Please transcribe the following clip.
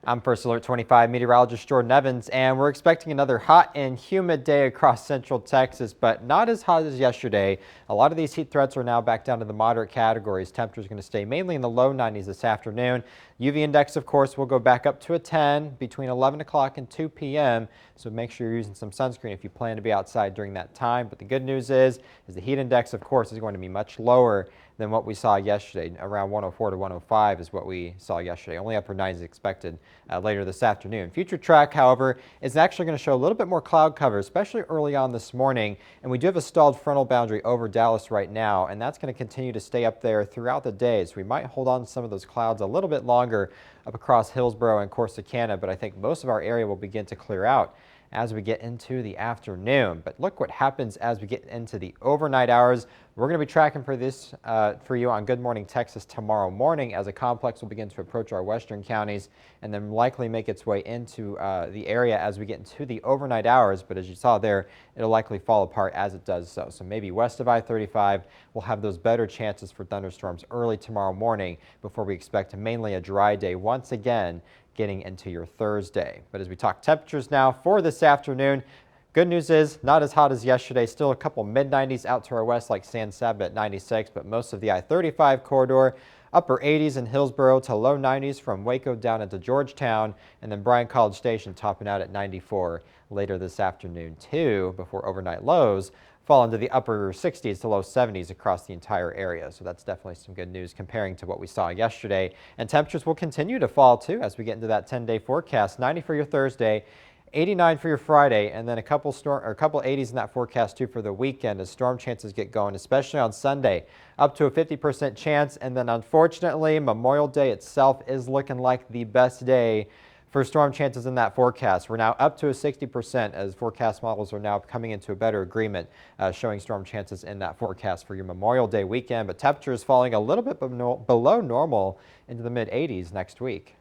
I'm First Alert 25 meteorologist Jordan Evans, and we're expecting another hot and humid day across central Texas, but not as hot as yesterday. A lot of these heat threats are now back down to the moderate categories. Temperatures going to stay mainly in the low 90s this afternoon. UV index, of course, will go back up to a 10 between 11 o'clock and 2 p.m. So make sure you're using some sunscreen if you plan to be outside during that time. But the good news is the heat index, of course, is going to be much lower than what we saw yesterday. Around 104 to 105 is what we saw yesterday. Only upper 90s expected later this afternoon. Future track, however, is actually going to show a little bit more cloud cover, especially early on this morning. And we do have a stalled frontal boundary over Dallas right now, and that's going to continue to stay up there throughout the day. So we might hold on to some of those clouds a little bit longer up across Hillsborough and Corsicana, but I think most of our area will begin to clear out as we get into the afternoon. But look what happens as we get into the overnight hours. We're going to be tracking for this for you on Good Morning Texas tomorrow morning as a complex will begin to approach our western counties and then likely make its way into the area as we get into the overnight hours. But as you saw there, it'll likely fall apart as it does so. So maybe west of I-35 will have those better chances for thunderstorms early tomorrow morning before we expect mainly a dry day once again getting into your Thursday. But as we talk temperatures now for this afternoon, good news is not as hot as yesterday. Still a couple mid-90s out to our west like San Saba at 96, but most of the I-35 corridor upper 80s in Hillsborough to low 90s from Waco down into Georgetown, and then Bryan College Station topping out at 94 later this afternoon too, before overnight lows fall into the upper 60s to low 70s across the entire area. So that's definitely some good news comparing to what we saw yesterday. And temperatures will continue to fall too as we get into that 10-day forecast. 90 for your Thursday, 89 for your Friday, and then a couple 80s in that forecast too for the weekend as storm chances get going, especially on Sunday, up to a 50% chance. And then unfortunately, Memorial Day itself is looking like the best day for storm chances in that forecast. We're now up to a 60% as forecast models are now coming into a better agreement, showing storm chances in that forecast for your Memorial Day weekend. But temperatures falling a little bit below normal into the mid 80s next week.